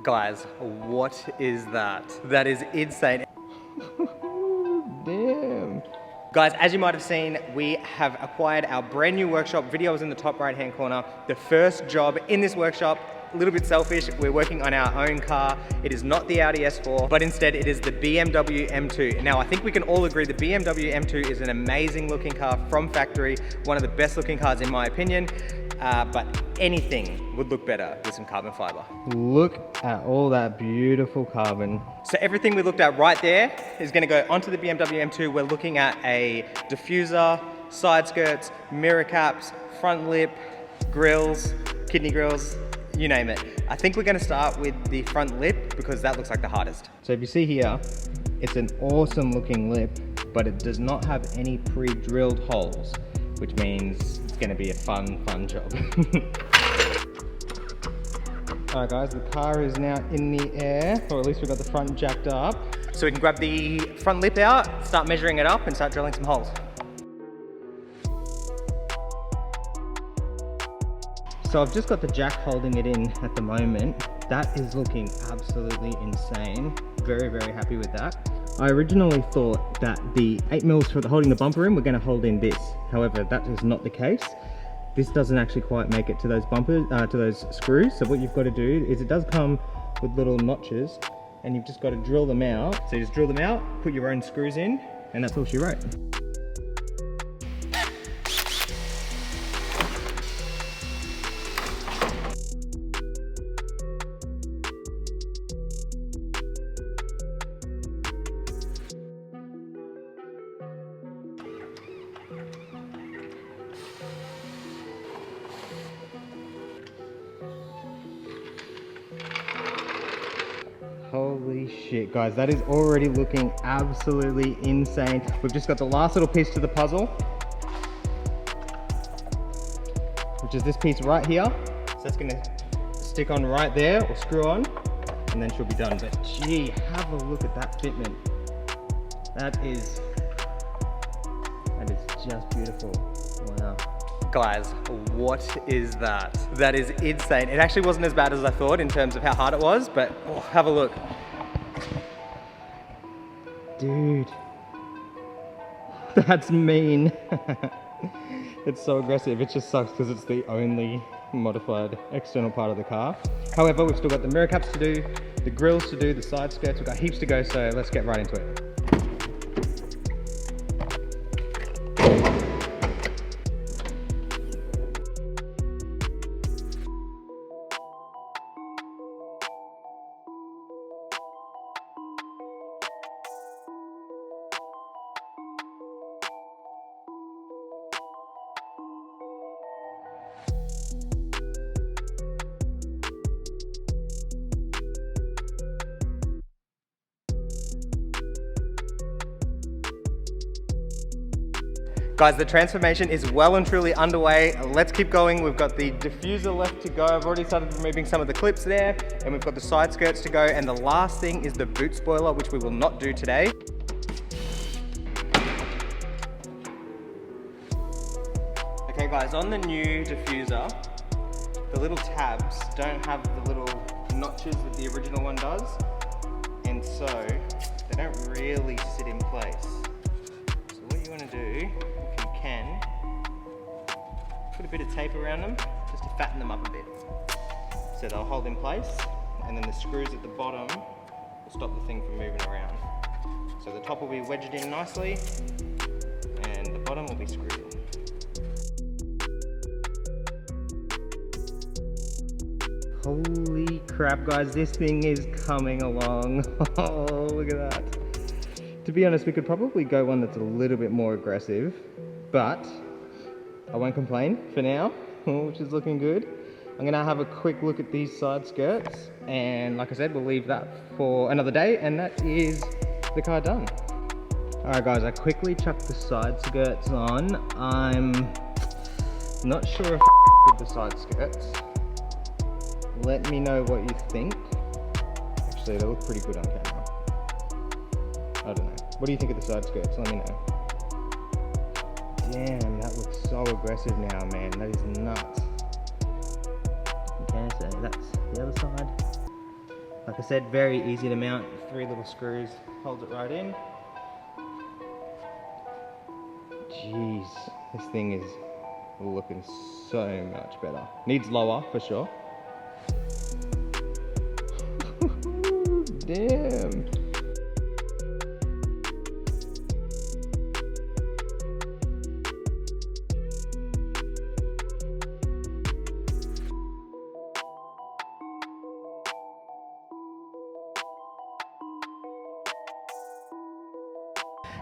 Guys, what is that? That is insane. Damn. Guys, as you might have seen, we have acquired our brand new workshop. Video is in the top right hand corner. The first job in this workshop, a little bit selfish, we're working on our own car. It is not the Audi S4, but instead it is the BMW M2. Now, I think we can all agree the BMW M2 is an amazing looking car from factory, one of the best looking cars in my opinion, but anything would look better with some carbon fiber. Look at all that beautiful carbon. So everything we looked at right there is gonna go onto the BMW M2. We're looking at a diffuser, side skirts, mirror caps, front lip, grills, kidney grills, you name it. I think we're gonna start with the front lip because that looks like the hardest. So if you see here, it's an awesome looking lip, but it does not have any pre-drilled holes, which means it's gonna be a fun job. All right guys, the car is now in the air, or at least we've got the front jacked up. So we can grab the front lip out, start measuring it up and start drilling some holes. So I've just got the jack holding it in at the moment. That is looking absolutely insane. Very, very happy with that. I originally thought that the 8mm for holding the bumper in were going to hold in this. However, that is not the case. This doesn't actually quite make it to those bumpers, to those screws. So what you've got to do is it does come with little notches and you've just got to drill them out. So you just drill them out, put your own screws in, and that's all she wrote. Holy shit, guys, that is already looking absolutely insane. We've just got the last little piece to the puzzle, which is this piece right here. So that's gonna stick on right there, or screw on, and then she'll be done. But gee, have a look at that fitment. That is just beautiful. Wow. Guys, what is that? That is insane. It actually wasn't as bad as I thought in terms of how hard it was, but oh, have a look. Dude, that's mean. It's so aggressive. It just sucks because it's the only modified external part of the car. However, we've still got the mirror caps to do, the grills to do, the side skirts. We've got heaps to go, so let's get right into it. Guys, the transformation is well and truly underway. Let's keep going. We've got the diffuser left to go. I've already started removing some of the clips there, and we've got the side skirts to go. And the last thing is the boot spoiler, which we will not do today. Okay guys, on the new diffuser, the little tabs don't have the little notches that the original one does. And so they don't really sit in place. So what you want to do, can put a bit of tape around them just to fatten them up a bit so they'll hold in place, and then the screws at the bottom will stop the thing from moving around. So the top will be wedged in nicely and the bottom will be screwed in. Holy crap, guys, this thing is coming along. Oh, look at that. To be honest, we could probably go one that's a little bit more aggressive, but I won't complain for now, which is looking good. I'm gonna have a quick look at these side skirts, and like I said, we'll leave that for another day, and that is the car done. All right guys, I quickly chucked the side skirts on. I'm not sure if with the side skirts. Let me know what you think. Actually, they look pretty good on camera. I don't know. What do you think of the side skirts? Let me know. Damn, that looks so aggressive now, man. That is nuts. Okay, so that's the other side. Like I said, very easy to mount. 3 little screws, holds it right in. Jeez, this thing is looking so much better. Needs lower for sure. Damn.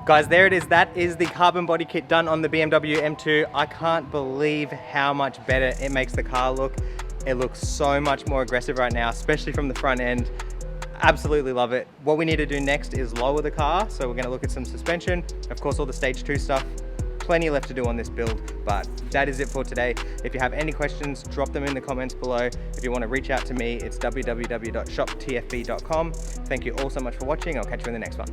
Guys, there it is. That is the carbon body kit done on the BMW M2. I can't believe how much better it makes the car look. It looks so much more aggressive right now, especially from the front end. Absolutely love it. What we need to do next is lower the car. So we're gonna look at some suspension. Of course, all the stage 2 stuff. Plenty left to do on this build, but that is it for today. If you have any questions, drop them in the comments below. If you want to reach out to me, it's www.shoptfb.com. Thank you all so much for watching. I'll catch you in the next one.